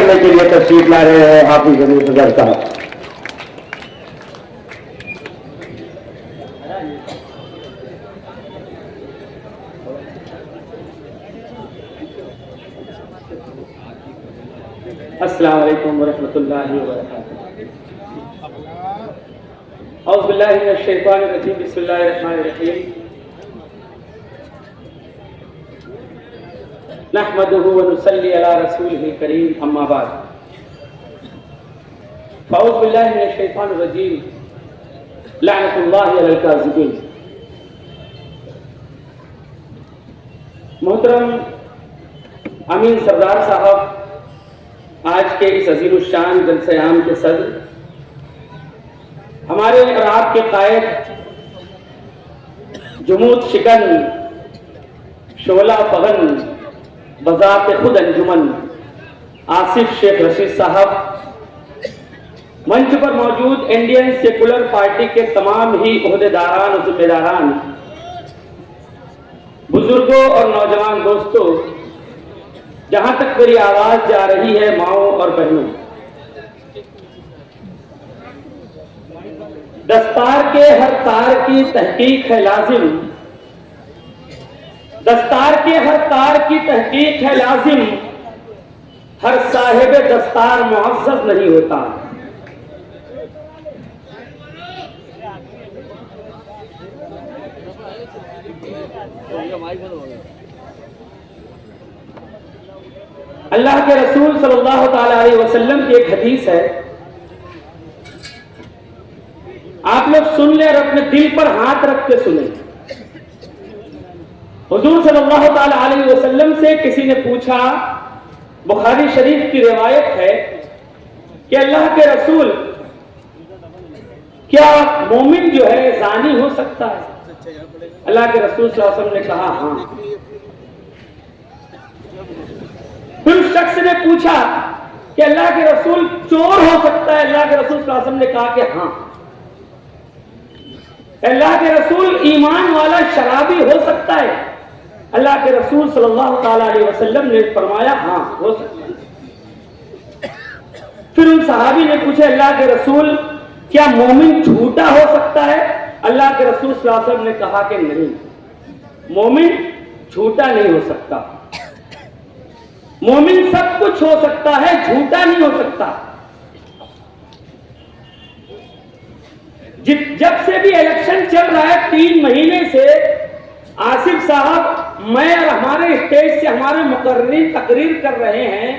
करने के लिए तशरीफ ला रहे हैं हाफिज अमीर सदर साहब। अस्सलामु अलैकुम वरहमतुल्लाहि वबरकातुहू। औज़ु बिल्लाहि मिनश शैतानिर रजीम, बिस्मिल्लाहिर रहमानिर रहीम। नहमदुहु व नुसल्ली अला रसूलिहिल करीम, अम्मा बाद। औज़ु बिल्लाहि मिनश शैतानिर रजीम, लअनतुल्लाहि अलल काज़िबीन। मोहतरम अमीन सरदार साहब, आज के इस अज़ीमुश्शान जलसे आम के सदर, हमारे और आपके कायद, जुमूद शिकन शोला पगन बज़ात खुद अंजुमन आसिफ शेख रशीद साहब, मंच पर मौजूद इंडियन सेकुलर पार्टी के तमाम ही ओहदेदारान और जिम्मेदारान, बुजुर्गों और नौजवान दोस्तों, जहां तक मेरी आवाज जा रही है माओं और बहनों, दस्तार के हर तार की तहकीक है लाजिम, दस्तार के हर तार की तहकीक है लाजिम, हर साहिब दस्तार मुअज़्ज़ज़ नहीं होता। अल्लाह के रसूल सल्लल्लाहु ताला अलैहि वसल्लम की एक हदीस है, आप लोग सुन ले और अपने दिल पर हाथ रख के सुने। हुजूर सल्लल्लाहु ताला अलैहि वसल्लम से किसी ने पूछा, बुखारी शरीफ की रिवायत है कि अल्लाह के रसूल, क्या मोमिन जो है जानी हो सकता है? अल्लाह के रसूल सल्लल्लाहु अलैहि वसल्लम ने कहा हाँ। फिर उस शख्स ने पूछा कि अल्लाह के रसूल चोर हो सकता है? अल्लाह के रसूल सल्लल्लाहु अलैहि वसल्लम ने कहा कि हाँ। अल्लाह के रसूल ईमान वाला शराबी हो सकता है? अल्लाह के रसूल सल्लल्लाहु ताला अलैहि वसल्लम ने फरमाया हाँ, हो सकता है। फिर उन सहाबी ने पूछा, अल्लाह के रसूल क्या मोमिन झूठा हो सकता है? अल्लाह के रसूल सल्लल्लाहु अलैहि वसल्लम ने कहा कि नहीं, मोमिन झूठा नहीं हो सकता। मोमिन सब कुछ हो सकता है, झूठा नहीं हो सकता। जब से भी इलेक्शन चल रहा है 3 महीने से, आसिफ साहब, मैं और हमारे स्टेज से हमारे मुकर्रिर तकरीर कर रहे हैं,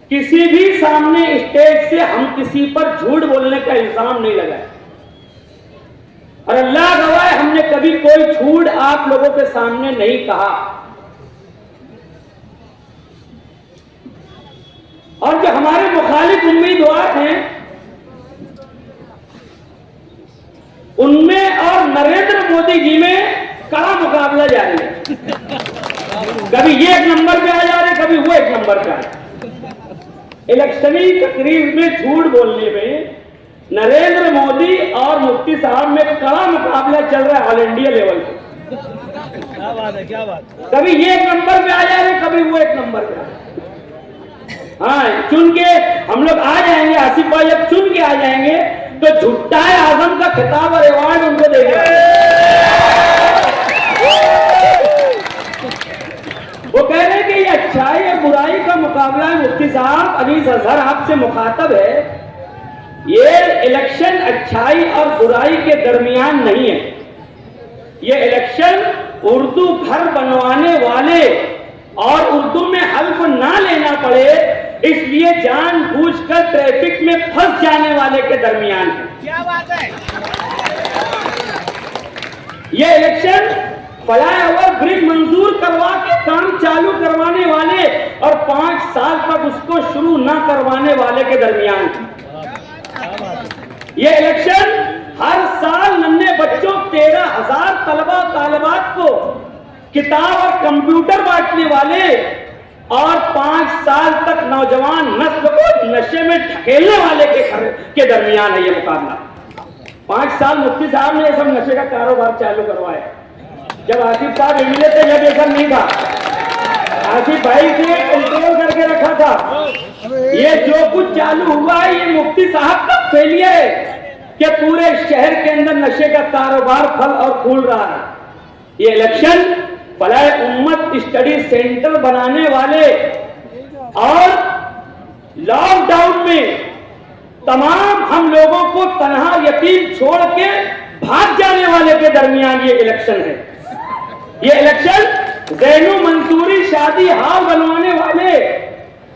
किसी भी सामने स्टेज से हम किसी पर झूठ बोलने का इल्जाम नहीं लगाया। और अल्लाह गवाह है, हमने कभी कोई झूठ आप लोगों के सामने नहीं कहा। और जो हमारे मुखालिफ उम्मीदवार हैं, उनमें और नरेंद्र मोदी जी में कड़ा मुकाबला जारी है। कभी ये 1 नंबर पे आ जा रहे, कभी वो 1 नंबर पे आ रहे। इलेक्शनी तकरीर में झूठ बोलने में नरेंद्र मोदी और मुफ्ती साहब में कड़ा मुकाबला चल रहा है ऑल इंडिया लेवल पे। क्या बात है, क्या बात। कभी ये 1 नंबर पे आ जा रहे, कभी वो 1 नंबर पे आ रहे। हाँ, चुन के हम लोग आ जाएंगे, आसिफ भाई जब चुन के आ जाएंगे तो झुट्टाए आजम का खिताब और अवार्ड उनको देगा। वो कह रहे कि ये अच्छाई और बुराई का मुकाबला है। मुफ्ती साहब, अजीज अजहर आपसे मुखातब है, ये इलेक्शन अच्छाई और बुराई के दरमियान नहीं है। ये इलेक्शन उर्दू घर बनवाने वाले और उर्दू में हल्फ ना लेना पड़े इसलिए जानबूझकर ट्रैफिक में फंस जाने वाले के दरमियान है। क्या बात है। ये इलेक्शन फ्लाईओवर ब्रिज मंजूर करवा के काम चालू करवाने वाले और 5 साल तक उसको शुरू ना करवाने वाले के दरमियान है। ये इलेक्शन हर साल नन्हे बच्चों 13,000 तलबा तालिबात को किताब और कंप्यूटर बांटने वाले और 5 साल तक नौजवान नस्ल को नशे में ढकेलने वाले के दरमियान है ये मुकाबला। 5 साल मुफ्ती साहब ने सब नशे का कारोबार चालू करवाया। जब आसिफ साहब एमएलए थे जब ये सब नहीं था, आसिफ भाई से कंट्रोल करके देखा था। ये जो कुछ चालू हुआ है ये मुफ्ती साहब का फेलियर है कि पूरे शहर के अंदर नशे का कारोबार फल और फूल रहा है। ये इलेक्शन फलाह उम्मत स्टडी सेंटर बनाने वाले और लॉकडाउन में तमाम हम लोगों को तन्हा यतीम छोड़ के भाग जाने वाले के दरमियान ये इलेक्शन है। ये इलेक्शन जैनू मंसूरी शादी हाल बनवाने वाले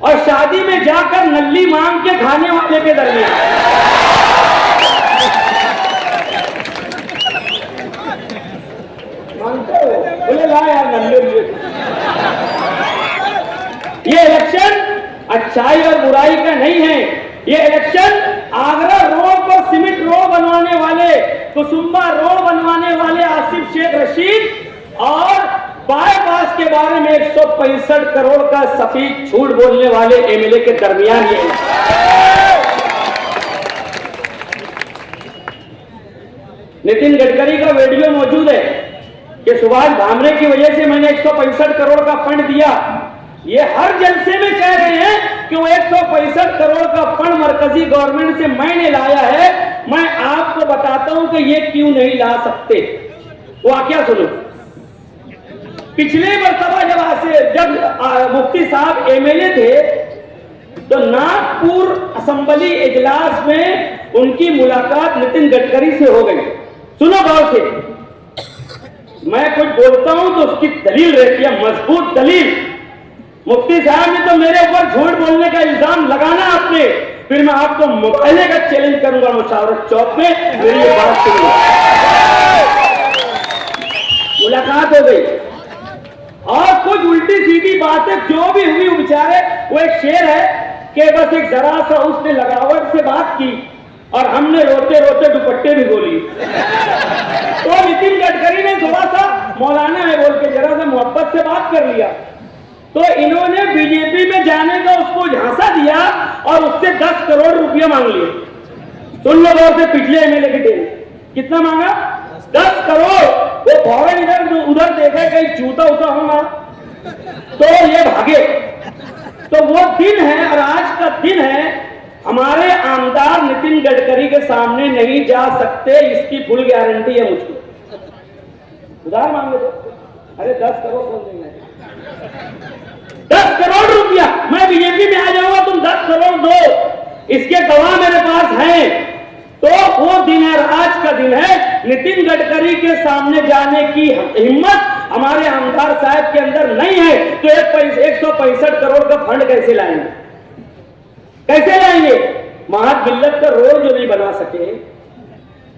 और शादी में जाकर नल्ली मांग के खाने वाले के दरमियान। मानते हो? बोले ला यार नल्ले। ये इलेक्शन अच्छाई और बुराई का नहीं है। ये इलेक्शन आगरा रोड पर सीमेंट रोड बनवाने वाले, कुसुम्बा रोड बनवाने वाले आसिफ शेख रशीद और बाईपास के बारे में 165 करोड़ का सफेद झूठ बोलने वाले एमएलए के दरमियान ये नितिन गडकरी का वीडियो मौजूद है कि सुभाष भामरे की वजह से मैंने 165 करोड़ का फंड दिया। ये हर जलसे में कह रहे हैं कि वो 165 करोड़ का फंड मरकजी गवर्नमेंट से मैंने लाया है। मैं आपको बताता हूं कि ये क्यों नहीं ला सकते। वो क्या सुनो, पिछले मरतबा जब मुफ्ती साहब एमएलए थे तो नागपुर असेंबली इजलास में उनकी मुलाकात नितिन गडकरी से हो गई। सुनो गौर से, मैं कुछ बोलता हूं तो उसकी दलील रहती है, मजबूत दलील। मुफ्ती साहब ने तो मेरे ऊपर झूठ बोलने का इल्जाम लगाना आपने, फिर मैं आपको मुकाबले का चैलेंज करूंगा मुशावरत चौक में। मेरी ये बात सुनिए। मुलाकात हो गई और कुछ उल्टी सीधी बातें जो भी हुई बेचारे, वो एक शेर है कि बस एक जरा सा उसने लगावट से बात की और हमने रोते रोते दुपट्टे भी बोली। तो नितिन गडकरी ने थोड़ा सा मौलाना है बोल के जरा सा मोहब्बत से बात कर लिया, तो इन्होंने बीजेपी में जाने का उसको झांसा दिया और उससे 10 करोड़ रुपया मांग लिए। सुन लो गौर से, पिछले एमएलए की टीम कितना मांगा? 10 करोड़। वो फौरन इधर उधर देखा कहीं जूता उता होगा तो ये भागे। तो वो दिन है और आज का दिन है, हमारे आमदार नितिन गडकरी के सामने नहीं जा सकते, इसकी फुल गारंटी है मुझको। उधार मांगे तो अरे 10 करोड़ कौन देंगे? 10 करोड़ रुपया मैं बीजेपी में आ जाऊंगा, तुम 10 करोड़ दो, इसके गवाह मेरे पास हैं। तो वो दिन है, आज का दिन है, नितिन गडकरी के सामने जाने की हिम्मत हमारे आमदार साहब के अंदर नहीं है। तो 165 करोड़ का फंड कैसे लाएंगे? कैसे लाएंगे? महामिल्लत का रोड जो नहीं बना सके,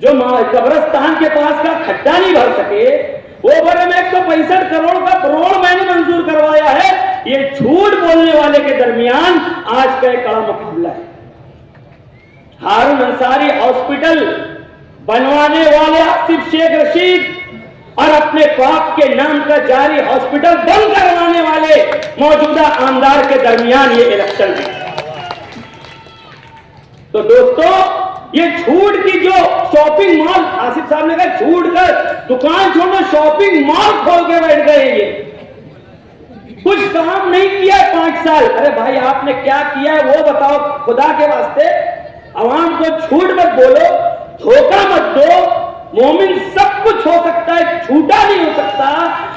जो कब्रिस्तान के पास का खड्डा नहीं भर सके, वो बोले मैं 165 करोड़ का रोड मैंने मंजूर करवाया है। ये झूठ बोलने वाले के दरमियान आज का एक कड़ा मुकाबला है। हारून अंसारी हॉस्पिटल बनवाने वाले आसिफ शेख रशीद और अपने बाप के नाम का जारी हॉस्पिटल बंद करवाने वाले मौजूदा आमदार के दरमियान ये इलेक्शन है। तो दोस्तों, ये झूठ की जो शॉपिंग मॉल, आसिफ साहब ने कहा झूठ का दुकान छोड़ो, शॉपिंग मॉल खोल के बैठ गए। ये कुछ काम नहीं किया 5 साल। अरे भाई आपने क्या किया है वो बताओ, खुदा के वास्ते। आवाम को झूठ मत बोलो, धोखा मत दो। मोमिन सब कुछ हो सकता है, झूठा नहीं हो सकता।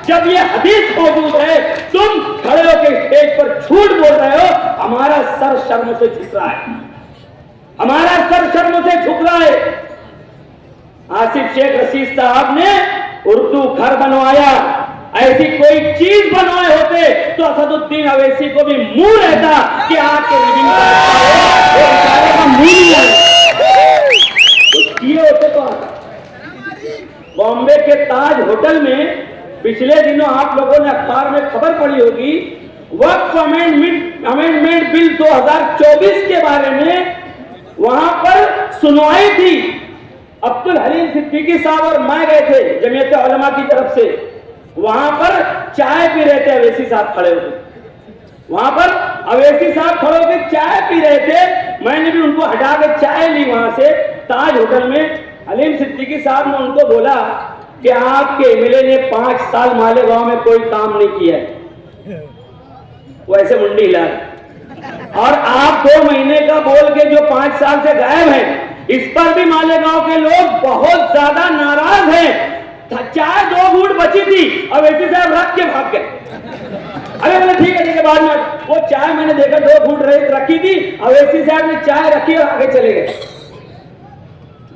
जब ये हदीस मौजूद है, तुम खड़े होकर स्टेज पर झूठ बोल रहे हो, हमारा सर शर्म से झुक रहा है, हमारा सर शर्म से झुक रहा है। आसिफ शेख रशीद साहब ने उर्दू घर बनवाया, ऐसी कोई चीज बनवाए होते तो असदुद्दीन अवैसी को भी मुंह रहता कि आपके किए होते तो आता। बॉम्बे के ताज होटल में पिछले दिनों आप लोगों ने अखबार में खबर पढ़ी होगी, वक्फ अमेंडमेंट बिल 2024 के बारे में वहां पर सुनवाई थी। अब्दुल हलीम सिद्दीकी साहब और मैं गए थे जमीयत उलमा की तरफ से। वहां पर चाय पी रहे थे, अवैसी साहब खड़े होकर। वहां पर अवैसी साहब खड़े होकर चाय पी रहे थे। मैंने भी उनको हटा के चाय ली वहां से ताज होटल में। हलीम सिद्दीकी साहब ने उनको बोला कि आपके एमएलए ने 5 साल मालेगांव में कोई काम नहीं किया है। वो ऐसे मुंडी हिला, और आप 2 महीने का बोल के जो 5 साल से गायब हैं, इस पर भी मालेगांव के लोग बहुत ज्यादा नाराज हैं। चाय 2 घूंट बची थी, अवैसी साहब रख के भाग गए। अरे बोले ठीक है बाद में वो चाय मैंने देखा 2 घूंट रखी थी, अवैसी साहब ने चाय रखी और आगे चले गए।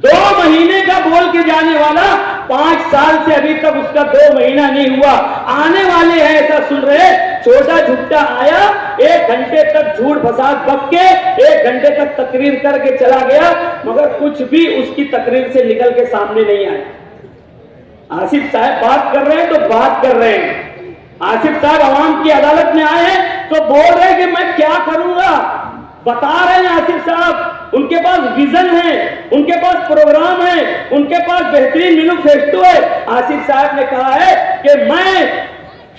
2 महीने का बोल के जाने वाला 5 साल से अभी तक उसका 2 महीना नहीं हुआ। आने वाले हैं ऐसा सुन रहे, छोटा झुट्टा आया, 1 घंटे तक झूठ फसाद बक के 1 घंटे तक तकरीर करके चला गया, मगर कुछ भी उसकी तकरीर से निकल के सामने नहीं आया। आसिफ साहब बात कर रहे हैं तो बात कर रहे हैं। आसिफ साहब आवाम की अदालत में आए हैं तो बोल रहे हैं कि मैं क्या करूंगा, बता रहे हैं आसिफ साहब। उनके पास विजन है, उनके पास प्रोग्राम है, उनके पास बेहतरीन मैनिफेस्टो है। आसिफ साहब ने कहा है कि मैं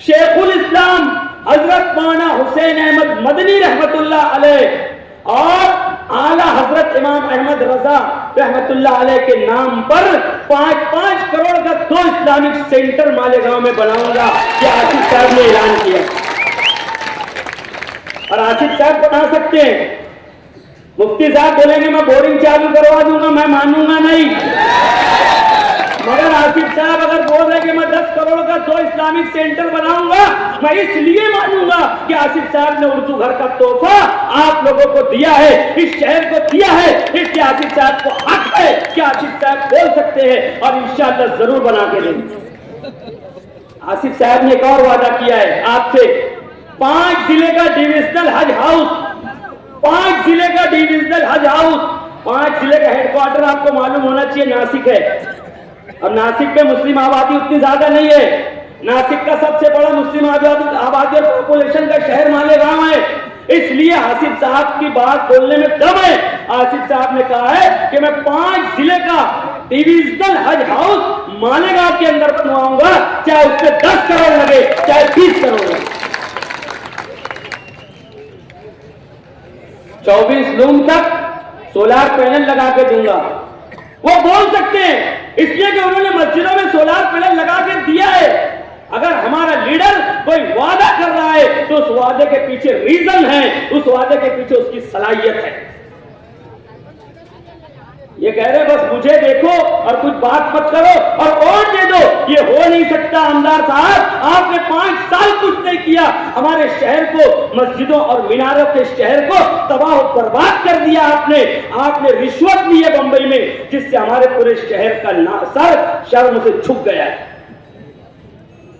शेखुल इस्लाम हजरत मौलाना हुसैन अहमद मदनी रहमतुल्लाह अलैह और आला हजरत इमाम अहमद रजा रहमतुल्लाह अलैह के नाम पर 5-5 करोड़ का 2 इस्लामिक सेंटर मालेगांव में बनाऊंगा, ये आसिफ साहब ने ऐलान किया। और आसिफ साहब बता सकते हैं, मुफ्ती साहब बोलेंगे मैं बोरिंग चालू करवा दूंगा, मैं मानूंगा नहीं। मगर आसिफ साहब अगर बोल रहे कि मैं 10 करोड़ का 2 इस्लामिक सेंटर बनाऊंगा, मैं इसलिए मानूंगा कि आसिफ साहब ने उर्दू घर का तोहफा आप लोगों को दिया है, इस शहर को दिया है, इसलिए आसिफ साहब को हक है कि आसिफ साहब बोल सकते हैं और इंशाअल्लाह जरूर बना के देंगे। आसिफ साहब ने एक और वादा किया है आपसे, 5 जिले का डिविजनल हज हाउस, 5 जिले का डिविजनल हज हाउस। 5 जिले का हेडक्वार्टर आपको मालूम होना चाहिए नासिक है, और नासिक में मुस्लिम आबादी उतनी ज्यादा नहीं है। नासिक का सबसे बड़ा मुस्लिम आबादी और पॉपुलेशन का शहर मालेगांव है, इसलिए आसिफ साहब की बात बोलने में दम है। आसिफ साहब ने कहा है कि मैं 5 जिले का डिविजनल हज हाउस मालेगांव के अंदर बनवाऊंगा, चाहे उससे 10 करोड़ लगे, चाहे 20 करोड़ लगे। 24 लूम तक सोलार पैनल लगा के दूंगा। वो बोल सकते हैं इसलिए कि उन्होंने मस्जिदों में सोलार पैनल लगा के दिया है। अगर हमारा लीडर कोई वादा कर रहा है तो उस वादे के पीछे रीजन है, उस वादे के पीछे उसकी सलाहियत है। ये कह रहे बस मुझे देखो और कुछ बात मत करो और वोट दे दो, ये हो नहीं सकता। आमदार साहब, आपने 5 साल कुछ नहीं किया, हमारे शहर को, मस्जिदों और मीनारों के शहर को तबाह और बर्बाद कर दिया। आपने रिश्वत ली है बंबई में, जिससे हमारे पूरे शहर का सर शर्म से झुक गया है।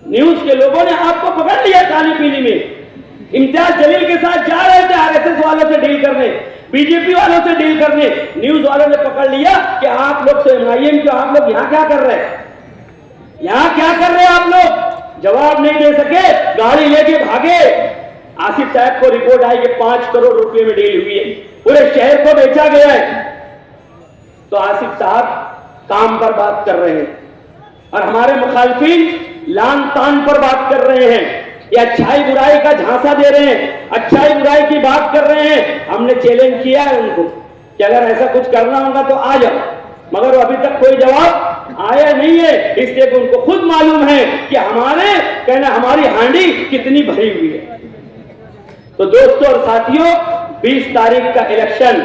न्यूज के लोगों ने आपको पकड़ लिया काली पीली में। इम्तियाज जलील के साथ जा रहे थे आरएसएस वालों से डील करने, बीजेपी वालों से डील करने, न्यूज वालों ने पकड़ लिया कि आप लोग तो एमआईएम के, आप लोग यहाँ क्या कर रहे हैं, यहाँ क्या कर रहे हैं आप लोग। जवाब नहीं दे सके, गाड़ी लेके भागे। आसिफ साहब को रिपोर्ट आई कि 5 करोड़ रुपए में डील हुई है, पूरे शहर को बेचा गया है। तो आसिफ साहब काम पर बात कर रहे हैं और हमारे मुखालफिन लान तान पर बात कर रहे हैं, ये अच्छाई बुराई का झांसा दे रहे हैं, अच्छाई बुराई की बात कर रहे हैं। हमने चैलेंज किया है उनको कि अगर ऐसा कुछ करना होगा तो आ जाओ, मगर अभी तक कोई जवाब आया नहीं है। इसलिए कि उनको खुद मालूम है कि हमारी हांडी कितनी भरी हुई है। तो दोस्तों और साथियों, 20 तारीख का इलेक्शन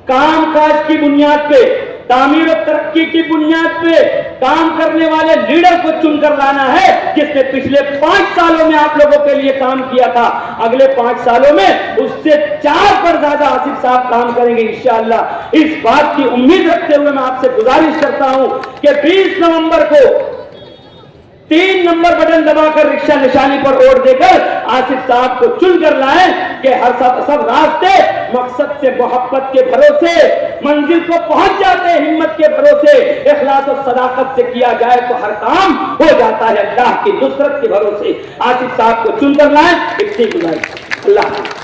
कामकाज की बुनियाद पे, तामीर और तरक्की की बुनियाद पे काम करने वाले लीडर को चुनकर लाना है, जिसने पिछले 5 सालों में आप लोगों के लिए काम किया था। अगले 5 सालों में उससे 4 पर ज्यादा आसिफ साहब काम करेंगे इंशाअल्लाह। इस बात की उम्मीद रखते हुए मैं आपसे गुजारिश करता हूं कि 20 नवंबर को 3 नंबर बटन दबाकर रिक्शा निशानी पर वोट देकर आसिफ साहब को चुनकर लाएं कि हर सब रास्ते मकसद से, मोहब्बत के भरोसे मंजिल को पहुंच जाते हैं, हिम्मत के भरोसे, इखलास और सदाकत से किया जाए तो हर काम हो जाता है अल्लाह की नुसरत के भरोसे। आसिफ साहब को चुनकर लाएं, इतनी गुजारिश। अल्लाह।